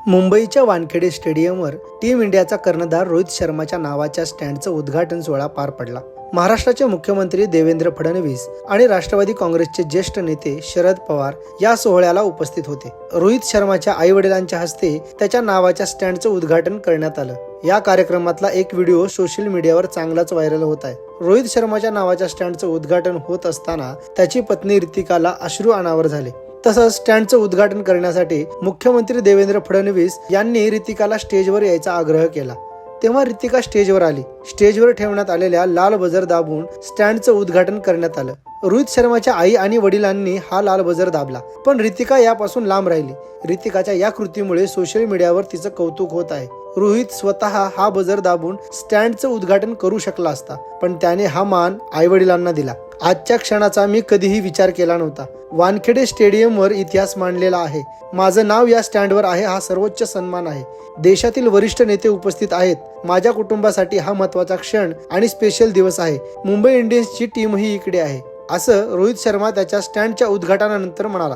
मुंबईच्या वानखेडे स्टेडियमवर टीम इंडियाचा कर्णधार रोहित शर्माच्या नावाच्या स्टँडचं उद्घाटन सोहळा पार पडला। महाराष्ट्राचे मुख्यमंत्री देवेंद्र फडणवीस आणि राष्ट्रवादी काँग्रेसचे ज्येष्ठ नेते शरद पवार या सोहळ्याला उपस्थित होते। रोहित शर्माच्या आई वडिलांच्या हस्ते त्याच्या नावाच्या स्टँडचं उद्घाटन करण्यात आलं। या कार्यक्रमातला एक व्हिडिओ सोशल मीडियावर चांगलाच व्हायरल होत आहे। रोहित शर्माच्या नावाच्या स्टँडचं उद्घाटन होत असताना त्याची पत्नी रितिकाला अश्रू अनावर झाले। तसंच स्टँडचं उद्घाटन करण्यासाठी मुख्यमंत्री देवेंद्र फडणवीस यांनी रितिकाला स्टेजवर यायचा आग्रह केला। तेव्हा रितिका स्टेजवर आली। स्टेजवर ठेवण्यात आलेल्या लाल बजर दाबून स्टँडचं उद्घाटन करण्यात आलं। रोहित शर्माच्या आई आणि वडिलांनी हा लाल बजर दाबला, पण रितिका यापासून लांब राहिली। रितिकाच्या या कृतीमुळे सोशल मीडियावर तिचं कौतुक होत आहे। रोहित स्वतः हा बजर दाबून स्टँडचं उद्घाटन करू शकला असता, पण त्याने हा मान आई वडिलांना दिला। आजच्या क्षणाचा मी कधीही विचार केला नव्हता। वानखेडे स्टेडियमवर इतिहास मांडलेला आहे। माझं नाव या स्टँडवर आहे, हा सर्वोच्च सन्मान आहे। देशातील वरिष्ठ नेते उपस्थित आहेत। माझ्या कुटुंबासाठी हा महत्त्वाचा क्षण आणि स्पेशल दिवस आहे। मुंबई इंडियन्सची टीमही इकडे आहे, असं रोहित शर्मा त्याच्या स्टँडच्या उद्घाटनानंतर म्हणाला।